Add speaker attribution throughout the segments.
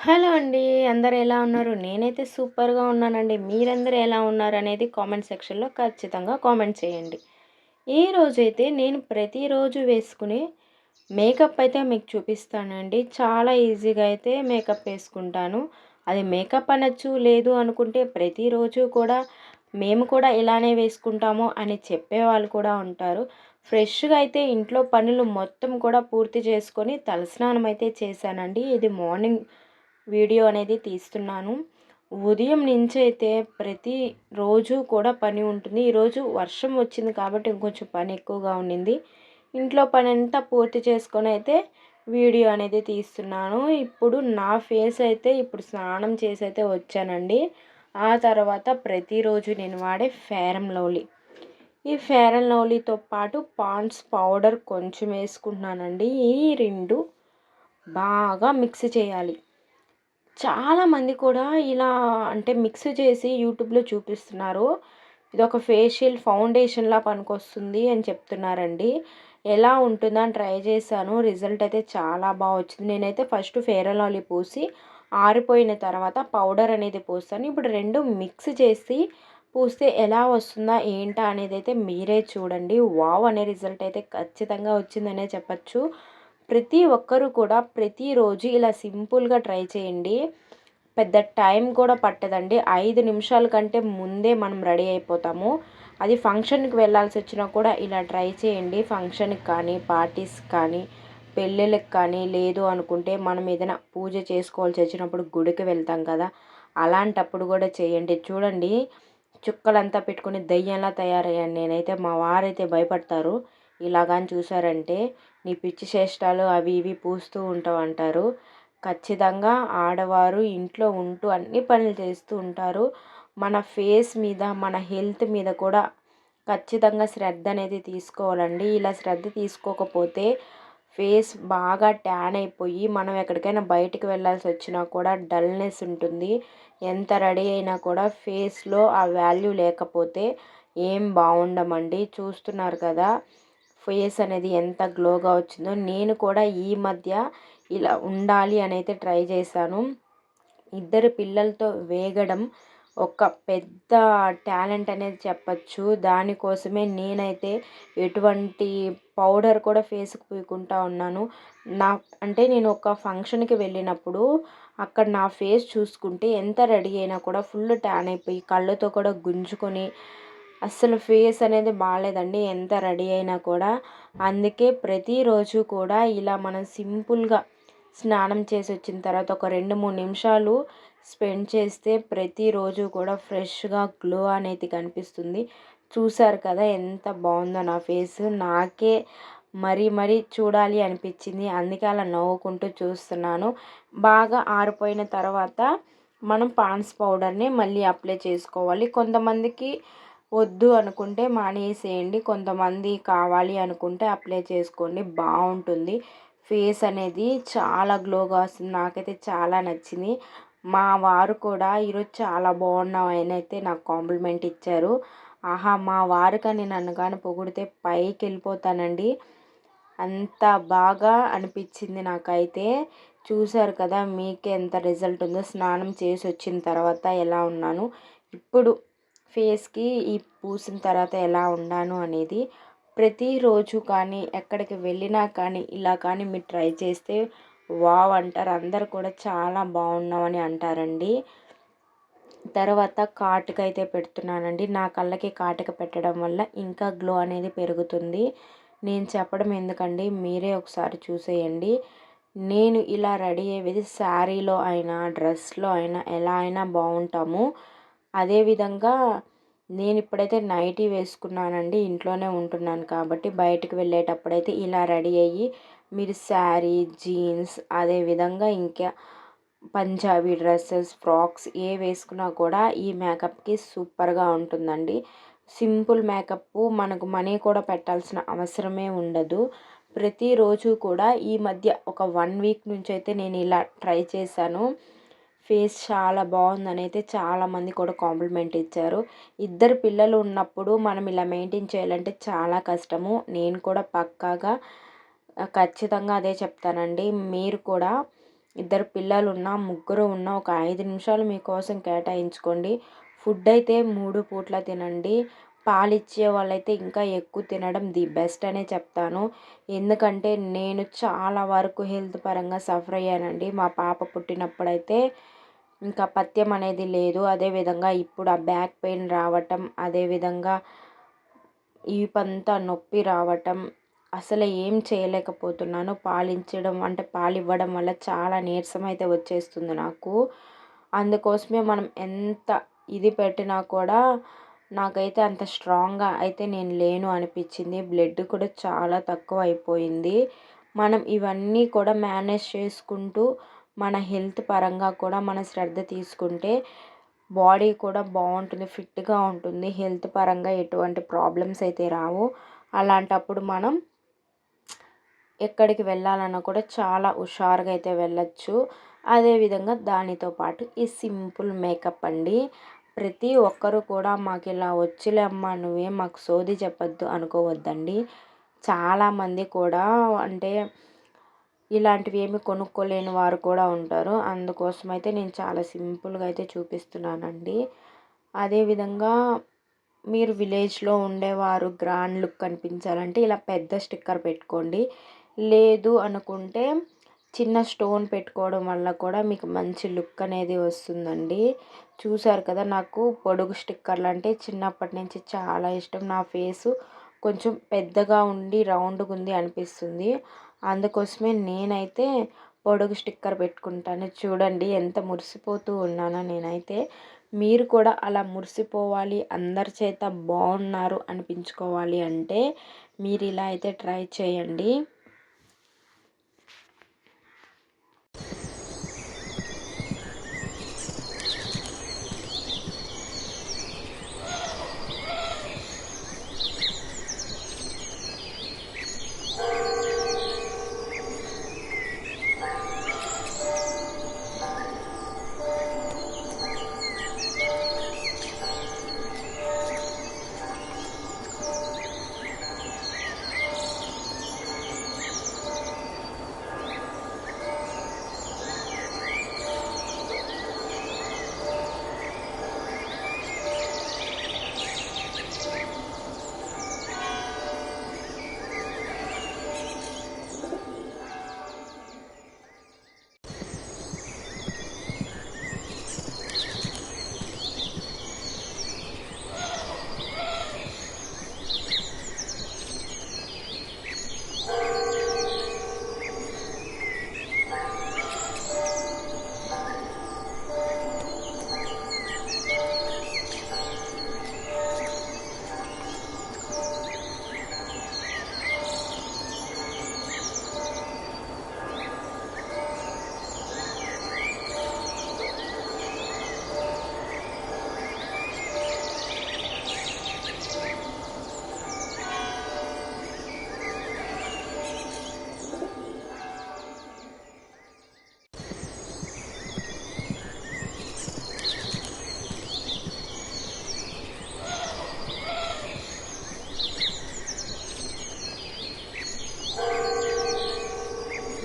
Speaker 1: Hello అండి. అందరూ ఎలా ఉన్నారు? నేనైతే సూపర్‌గా ఉన్నానండి. మీరందరూ ఎలా ఉన్నారనేది కామెంట్ సెక్షన్‌లో ఖచ్చితంగా కామెంట్ చేయండి. ఈరోజైతే నేను ప్రతిరోజు వేసుకునే మేకప్ అయితే మీకు చూపిస్తానండి. చాలా ఈజీగా అయితే మేకప్ వేసుకుంటాను. అది మేకప్ అనొచ్చు, లేదు అనుకుంటే ప్రతిరోజు కూడా మేము కూడా ఇలానే వేసుకుంటాము అని చెప్పేవాళ్ళు కూడా ఉంటారు. ఫ్రెష్‌గా అయితే ఇంట్లో పనులు మొత్తం కూడా పూర్తి చేసుకొని తలస్నానం అయితే చేశానండి. ఇది మార్నింగ్ వీడియో అనేది తీస్తున్నాను. ఉదయం నుంచి అయితే ప్రతిరోజు కూడా పని ఉంటుంది. ఈరోజు వర్షం వచ్చింది కాబట్టి ఇంకొంచెం పని ఎక్కువగా ఉండింది. ఇంట్లో పనంతా పూర్తి చేసుకొని అయితే వీడియో అనేది తీస్తున్నాను. ఇప్పుడు నా ఫేస్ అయితే ఇప్పుడు స్నానం చేసి అయితే వచ్చానండి. ఆ తర్వాత ప్రతిరోజు నేను వాడే ఫెయిర్ అండ్ లవ్లీ. ఈ ఫెయిర్ అండ్ లవ్లీతో పాటు పాండ్స్ పౌడర్ కొంచెం వేసుకుంటున్నానండి. ఈ 2 బాగా మిక్స్ చేయాలి. చాలామంది కూడా ఇలా అంటే మిక్స్ చేసి యూట్యూబ్‌లో చూపిస్తున్నారు. ఇదొక ఫేషియల్ ఫౌండేషన్‌లా పనికొస్తుంది అని చెప్తున్నారండి. ఎలా ఉంటుందా అని ట్రై చేశాను. రిజల్ట్ అయితే చాలా వచ్చింది. నేనైతే ఫస్ట్ ఫెయిర్ అండ్ లవ్లీ పూసి ఆరిపోయిన తర్వాత పౌడర్ అనేది పూసాను. ఇప్పుడు 2 మిక్స్ చేసి పూస్తే ఎలా వస్తుందా ఏంటా అనేదైతే మీరే చూడండి. వావ్! అనే రిజల్ట్ అయితే ఖచ్చితంగా వచ్చిందనే చెప్పొచ్చు. ప్రతి ఒక్కరు కూడా ప్రతిరోజు ఇలా సింపుల్గా ట్రై చేయండి. పెద్ద టైం కూడా పట్టదండి. 5 నిమిషాల కంటే ముందే మనం రెడీ అయిపోతాము. అది ఫంక్షన్కి వెళ్ళాల్సి వచ్చినా కూడా ఇలా ట్రై చేయండి. ఫంక్షన్కి కానీ, పార్టీస్కి కానీ, పెళ్ళిళ్ళకి కానీ, లేదు అనుకుంటే మనం ఏదైనా పూజ చేసుకోవాల్సి వచ్చినప్పుడు గుడికి వెళ్తాం కదా, అలాంటప్పుడు కూడా చేయండి. చూడండి, చుక్కలంతా పెట్టుకొని దెయ్యంలా తయారయ్యాను నేనైతే. మా వారైతే భయపడతారు. ఇలాగని చూసారంటే నీ పిచ్చి చేష్టాలు అవి ఇవి పూస్తూ ఉంటావు అంటారు. ఖచ్చితంగా ఆడవారు ఇంట్లో ఉంటూ అన్ని పనులు చేస్తూ ఉంటారు. మన ఫేస్ మీద, మన హెల్త్ మీద కూడా ఖచ్చితంగా శ్రద్ధ అనేది తీసుకోవాలండి. ఇలా శ్రద్ధ తీసుకోకపోతే ఫేస్ బాగా ట్యాన్ అయిపోయి మనం ఎక్కడికైనా బయటికి వెళ్ళాల్సి వచ్చినా కూడా డల్నెస్ ఉంటుంది. ఎంత రెడీ అయినా కూడా ఫేస్‌లో ఆ వాల్యూ లేకపోతే ఏం బాగుండమండి. చూస్తున్నారు కదా ఫేస్ అనేది ఎంత గ్లోగా వచ్చిందో. నేను కూడా ఈ మధ్య ఇలా ఉండాలి అని అయితే ట్రై చేశాను. ఇద్దరు పిల్లలతో వేగడం ఒక పెద్ద టాలెంట్ అనేది చెప్పచ్చు. దానికోసమే నేనైతే ఎటువంటి పౌడర్ కూడా ఫేస్‌కి పూయకుండా ఉన్నాను. నా అంటే నేను ఒక ఫంక్షన్‌కి వెళ్ళినప్పుడు అక్కడ నా ఫేస్ చూసుకుంటే ఎంత రెడీ అయినా కూడా ఫుల్ ట్యాన్ అయిపోయి కళ్ళతో కూడా గుంజుకొని అస్సలు ఫేస్ అనేది బాలేదండి ఎంత రెడీ అయినా కూడా. అందుకే ప్రతిరోజు కూడా ఇలా మనం సింపుల్‌గా స్నానం చేసి వచ్చిన తర్వాత ఒక 2, 3 నిమిషాలు స్పెండ్ చేస్తే ప్రతిరోజు కూడా ఫ్రెష్‌గా గ్లో అనేది కనిపిస్తుంది. చూసారు కదా ఎంత బాగుందో నా ఫేసు. నాకే మరీ మరీ చూడాలి అనిపించింది. అందుకే అలా నవ్వుకుంటూ చూస్తున్నాను. బాగా ఆరిపోయిన తర్వాత మనం పాండ్స్ పౌడర్‌ని మళ్ళీ అప్లై చేసుకోవాలి. కొంతమందికి వద్దు అనుకుంటే మానేసేయండి. కొంతమంది కావాలి అనుకుంటే అప్లై చేసుకోండి. బాగుంటుంది. ఫేస్ అనేది చాలా గ్లోగా వస్తుంది. నాకైతే చాలా నచ్చింది. మా వారు కూడా ఈరోజు చాలా బాగున్నావు అని అయితే నాకు కాంప్లిమెంట్ ఇచ్చారు. ఆహా! మా వారు కానీ నన్ను కానీ పొగిడితే పైకి వెళ్ళిపోతానండి. అంత బాగా అనిపించింది నాకైతే. చూసారు కదా మీకే ఎంత రిజల్ట్ ఉందో. స్నానం చేసి వచ్చిన తర్వాత ఎలా ఉన్నాను, ఇప్పుడు ఫేస్‌కి ఈ పూసిన తర్వాత ఎలా ఉన్నాను అనేది. ప్రతిరోజు కానీ ఎక్కడికి వెళ్ళినా కానీ ఇలా కానీ మీరు ట్రై చేస్తే వావ్ అంటారు. అందరూ కూడా చాలా బాగున్నామని అంటారండి. తర్వాత కాటుకైతే పెడుతున్నానండి. నా కళ్ళకి కాటుక పెట్టడం వల్ల ఇంకా గ్లో అనేది పెరుగుతుంది. నేను చెప్పడం ఎందుకండి, మీరే ఒకసారి చూసేయండి. నేను ఇలా రెడీ అయ్యేది శారీలో అయినా, డ్రెస్‌లో అయినా ఎలా అయినా బాగుంటాము. అదేవిధంగా నేను ఇప్పుడైతే నైటీ వేసుకున్నానండి. ఇంట్లోనే ఉంటున్నాను కాబట్టి బయటికి వెళ్ళేటప్పుడైతే ఇలా రెడీ అయ్యి మీరు శారీ, జీన్స్ అదేవిధంగా ఇంకా పంజాబీ డ్రెస్సెస్, ఫ్రాక్స్ ఏ వేసుకున్నా కూడా ఈ మేకప్‌కి సూపర్‌గా ఉంటుందండి. సింపుల్ మేకప్పు, మనకు మనీ కూడా పెట్టాల్సిన అవసరమే ఉండదు. ప్రతిరోజు కూడా ఈ మధ్య ఒక 1 వీక్ నుంచి అయితే నేను ఇలా ట్రై చేశాను. ఫేస్ చాలా బాగుందని అయితే చాలామంది కూడా కాంప్లిమెంట్ ఇచ్చారు. ఇద్దరు పిల్లలు ఉన్నప్పుడు మనం ఇలా మెయింటైన్ చేయాలంటే చాలా కష్టము. నేను కూడా పక్కాగా ఖచ్చితంగా అదే చెప్తానండి. మీరు కూడా ఇద్దరు పిల్లలు ఉన్నా, ముగ్గురు ఉన్నా ఒక 5 నిమిషాలు మీకోసం కేటాయించుకోండి. ఫుడ్ అయితే 3 పూట్ల తినండి. పాలిచ్చే వాళ్ళైతే ఇంకా ఎక్కువ తినడం ది బెస్ట్ అనే చెప్తాను. ఎందుకంటే నేను చాలా వరకు హెల్త్ పరంగా సఫర్ అయ్యానండి. మా పాప పుట్టినప్పుడైతే ఇంకా పథ్యం అనేది లేదు. అదేవిధంగా ఇప్పుడు ఆ బ్యాక్ పెయిన్ రావటం, అదేవిధంగా ఈపంతా నొప్పి రావటం, అసలు ఏం చేయలేకపోతున్నాను. పాలివ్వడం వల్ల చాలా నీరసం అయితే వచ్చేస్తుంది నాకు. అందుకోసమే మనం ఎంత ఇది పెట్టినా కూడా నాకైతే అంత స్ట్రాంగ్గా అయితే నేను లేను అనిపించింది. బ్లడ్ కూడా చాలా తక్కువ అయిపోయింది. మనం ఇవన్నీ కూడా మేనేజ్ చేసుకుంటూ మన హెల్త్ పరంగా కూడా మనం శ్రద్ధ తీసుకుంటే బాడీ కూడా బాగుంటుంది, ఫిట్గా ఉంటుంది. హెల్త్ పరంగా ఎటువంటి ప్రాబ్లమ్స్ అయితే రావు. అలాంటప్పుడు మనం ఎక్కడికి వెళ్ళాలన్నా కూడా చాలా హుషారుగా అయితే వెళ్ళొచ్చు. అదేవిధంగా దానితో పాటు ఈ సింపుల్ మేకప్ అండి. ప్రతి ఒక్కరు కూడా మాకు ఇలా వచ్చిలే అమ్మ, నువ్వేం మాకు సోది చెప్పొద్దు అనుకోవద్దండి. చాలామంది కూడా అంటే ఇలాంటివి ఏమి కొనుక్కోలేని వారు కూడా ఉంటారు. అందుకోసమైతే నేను చాలా సింపుల్గా అయితే చూపిస్తున్నానండి. అదేవిధంగా మీరు విలేజ్లో ఉండేవారు గ్రాండ్ లుక్ కనిపించాలంటే ఇలా పెద్ద స్టిక్కర్ పెట్టుకోండి. లేదు అనుకుంటే చిన్న స్టోన్ పెట్టుకోవడం వల్ల కూడా మీకు మంచి లుక్ అనేది వస్తుందండి. చూసారు కదా, నాకు పొడుగు స్టిక్కర్లు అంటే చిన్నప్పటి నుంచి చాలా ఇష్టం. నా ఫేసు కొంచెం పెద్దగా ఉండి రౌండ్గా ఉంది అనిపిస్తుంది. అందుకోసమే నేనైతే పొడుగు స్టిక్కర్ పెట్టుకుంటాను. చూడండి ఎంత మురిసిపోతూ ఉన్నానో నేనైతే. మీరు కూడా అలా మురిసిపోవాలి, అందరి చేత బాగున్నారు అనిపించుకోవాలి అంటే మీరు ఇలా అయితే ట్రై చేయండి.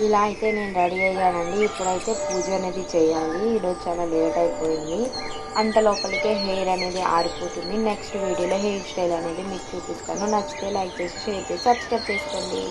Speaker 1: ఇలా అయితే నేను రెడీ అయ్యానండి. ఇప్పుడైతే పూజ అనేది చేయాలి. ఈరోజు చాలా లేట్ అయిపోయింది. అంత లోపలికే హెయిర్ అనేది ఆరిపోతుంది. నెక్స్ట్ వీడియోలో హెయిర్ స్టైల్ అనేది మీకు చూపిస్తాను. నచ్చితే లైక్ చేసి, షేర్ చేసి, సబ్స్క్రైబ్ చేసుకోండి.